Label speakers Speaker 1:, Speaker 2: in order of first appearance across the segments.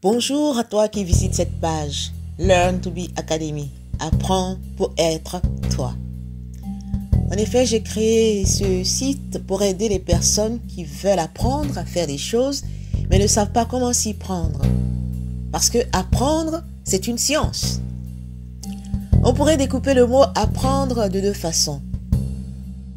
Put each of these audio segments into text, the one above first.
Speaker 1: Bonjour à toi qui visites cette page Learn to be Academy. Apprends pour être toi. En effet, j'ai créé ce site pour aider les personnes qui veulent apprendre à faire des choses, mais ne savent pas comment s'y prendre. Parce que apprendre, c'est une science. On pourrait découper le mot apprendre de deux façons.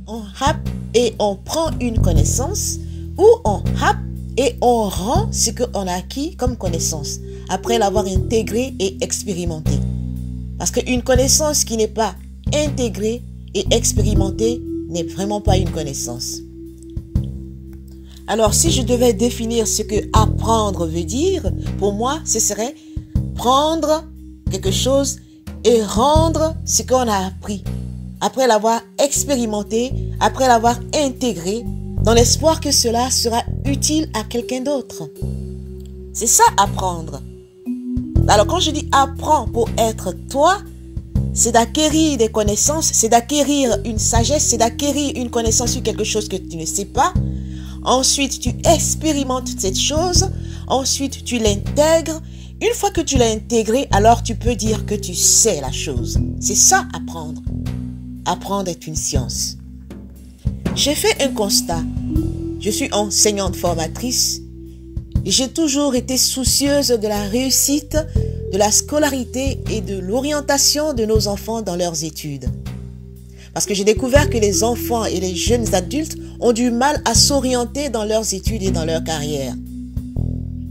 Speaker 1: On happe et on prend une connaissance, ou on happe et on rend ce qu'on a acquis comme connaissance, après l'avoir intégré et expérimenté. Parce qu'une connaissance qui n'est pas intégrée et expérimentée n'est vraiment pas une connaissance. Alors, si je devais définir ce que apprendre veut dire, pour moi, ce serait prendre quelque chose et rendre ce qu'on a appris, après l'avoir expérimenté, après l'avoir intégré, dans l'espoir que cela sera utile à quelqu'un d'autre. C'est ça, apprendre. Alors, quand je dis apprends pour être toi, c'est d'acquérir des connaissances, c'est d'acquérir une sagesse, c'est d'acquérir une connaissance sur quelque chose que tu ne sais pas. Ensuite, tu expérimentes cette chose. Ensuite, tu l'intègres. Une fois que tu l'as intégré, alors tu peux dire que tu sais la chose. C'est ça, apprendre. Apprendre est une science. J'ai fait un constat. Je suis enseignante formatrice et j'ai toujours été soucieuse de la réussite, de la scolarité et de l'orientation de nos enfants dans leurs études. Parce que j'ai découvert que les enfants et les jeunes adultes ont du mal à s'orienter dans leurs études et dans leur carrière.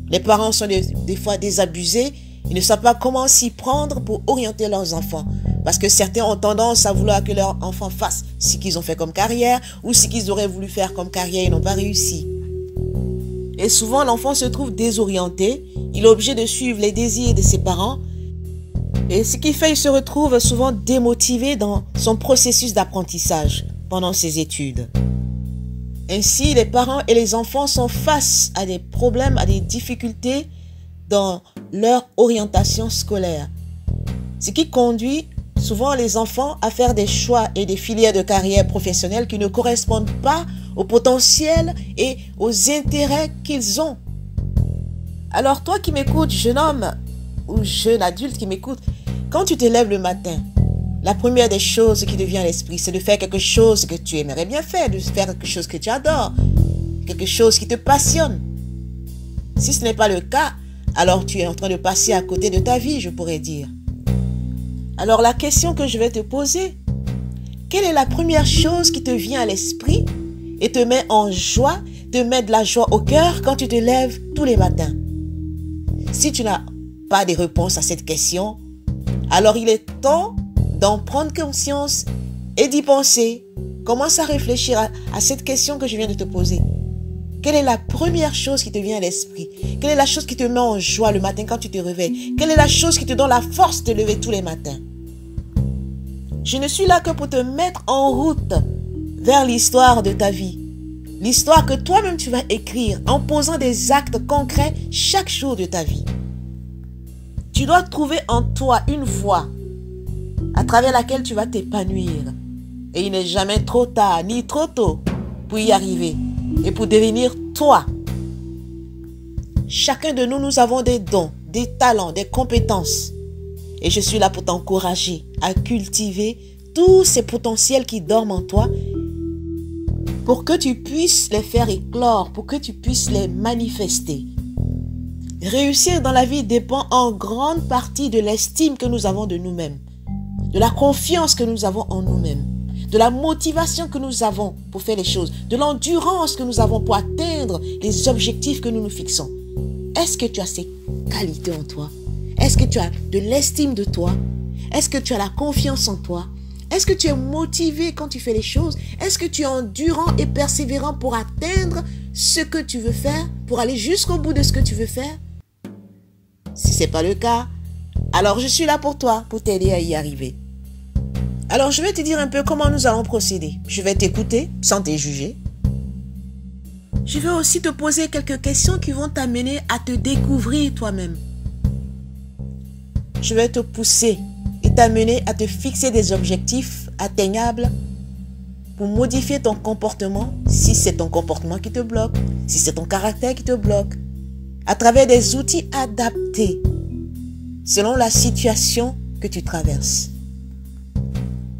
Speaker 1: Les parents sont des fois désabusés, ils ne savent pas comment s'y prendre pour orienter leurs enfants. Parce que certains ont tendance à vouloir que leurs enfants fassent ce qu'ils ont fait comme carrière ou ce qu'ils auraient voulu faire comme carrière et n'ont pas réussi. Et souvent, l'enfant se trouve désorienté. Il est obligé de suivre les désirs de ses parents. Et ce qui fait qu'il se retrouve souvent démotivé dans son processus d'apprentissage pendant ses études. Ainsi, les parents et les enfants sont face à des problèmes, à des difficultés dans leur orientation scolaire. Ce qui conduit souvent les enfants à faire des choix et des filières de carrière professionnelle qui ne correspondent pas au potentiel et aux intérêts qu'ils ont. Alors toi qui m'écoutes, jeune homme ou jeune adulte qui m'écoute, quand tu te lèves le matin, la première des choses qui te vient à l'esprit, c'est de faire quelque chose que tu aimerais bien faire, de faire quelque chose que tu adores, quelque chose qui te passionne. Si ce n'est pas le cas, alors tu es en train de passer à côté de ta vie, je pourrais dire. Alors la question que je vais te poser, quelle est la première chose qui te vient à l'esprit et te met en joie, te met de la joie au cœur quand tu te lèves tous les matins? Si tu n'as pas de réponse à cette question, alors il est temps d'en prendre conscience et d'y penser. Commence à réfléchir à cette question que je viens de te poser. Quelle est la première chose qui te vient à l'esprit? Quelle est la chose qui te met en joie le matin quand tu te réveilles? Quelle est la chose qui te donne la force de te lever tous les matins? Je ne suis là que pour te mettre en route vers l'histoire de ta vie. L'histoire que toi-même tu vas écrire en posant des actes concrets chaque jour de ta vie. Tu dois trouver en toi une voie à travers laquelle tu vas t'épanouir. Et il n'est jamais trop tard ni trop tôt pour y arriver et pour devenir toi. Chacun de nous, nous avons des dons, des talents, des compétences. Et je suis là pour t'encourager à cultiver tous ces potentiels qui dorment en toi pour que tu puisses les faire éclore, pour que tu puisses les manifester. Réussir dans la vie dépend en grande partie de l'estime que nous avons de nous-mêmes, de la confiance que nous avons en nous-mêmes, de la motivation que nous avons pour faire les choses, de l'endurance que nous avons pour atteindre les objectifs que nous nous fixons. Est-ce que tu as ces qualités en toi? Est-ce que tu as de l'estime de toi? Est-ce que tu as la confiance en toi? Est-ce que tu es motivé quand tu fais les choses? Est-ce que tu es endurant et persévérant pour atteindre ce que tu veux faire, pour aller jusqu'au bout de ce que tu veux faire? Si ce n'est pas le cas, alors je suis là pour toi, pour t'aider à y arriver. Alors je vais te dire un peu comment nous allons procéder. Je vais t'écouter sans te juger. Je vais aussi te poser quelques questions qui vont t'amener à te découvrir toi-même. Je vais te pousser et t'amener à te fixer des objectifs atteignables pour modifier ton comportement si c'est ton comportement qui te bloque, si c'est ton caractère qui te bloque. à travers des outils adaptés selon la situation que tu traverses.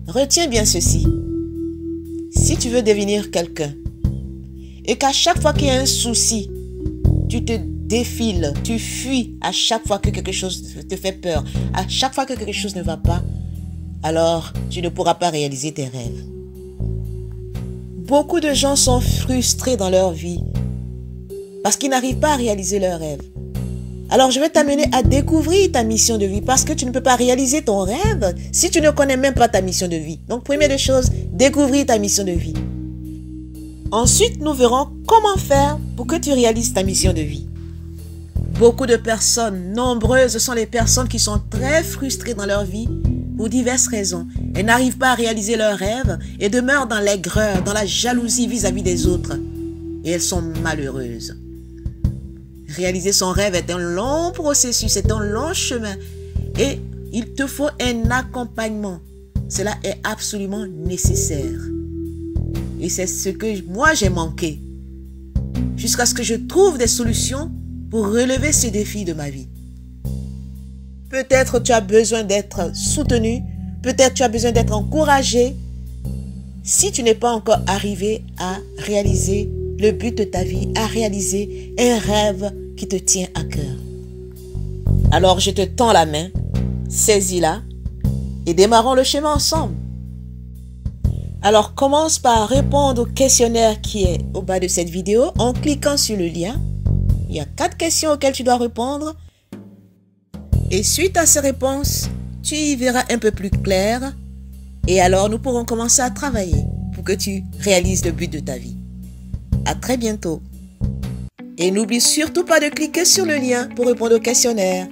Speaker 1: Retiens bien ceci. Si tu veux devenir quelqu'un et qu'à chaque fois qu'il y a un souci, tu te défiles, tu fuis à chaque fois que quelque chose te fait peur, à chaque fois que quelque chose ne va pas, alors tu ne pourras pas réaliser tes rêves. Beaucoup de gens sont frustrés dans leur vie parce qu'ils n'arrivent pas à réaliser leurs rêves. Alors je vais t'amener à découvrir ta mission de vie parce que tu ne peux pas réaliser ton rêve si tu ne connais même pas ta mission de vie. Donc première des choses, découvrir ta mission de vie. Ensuite, nous verrons comment faire pour que tu réalises ta mission de vie. Beaucoup de personnes, nombreuses sont les personnes qui sont très frustrées dans leur vie pour diverses raisons. Elles n'arrivent pas à réaliser leurs rêves et demeurent dans l'aigreur, dans la jalousie vis-à-vis des autres. Et elles sont malheureuses. Réaliser son rêve est un long processus, c'est un long chemin. Et il te faut un accompagnement. Cela est absolument nécessaire. Et c'est ce que moi j'ai manqué. Jusqu'à ce que je trouve des solutions pour relever ces défis de ma vie. Peut-être tu as besoin d'être soutenu. Peut-être tu as besoin d'être encouragé. Si tu n'es pas encore arrivé à réaliser le but de ta vie, à réaliser un rêve qui te tient à cœur. Alors je te tends la main, saisis-la et démarrons le chemin ensemble. Alors commence par répondre au questionnaire qui est au bas de cette vidéo en cliquant sur le lien. Il y a 4 questions auxquelles tu dois répondre. Et suite à ces réponses, tu y verras un peu plus clair. Et alors nous pourrons commencer à travailler pour que tu réalises le but de ta vie. À très bientôt. Et n'oublie surtout pas de cliquer sur le lien pour répondre au questionnaire.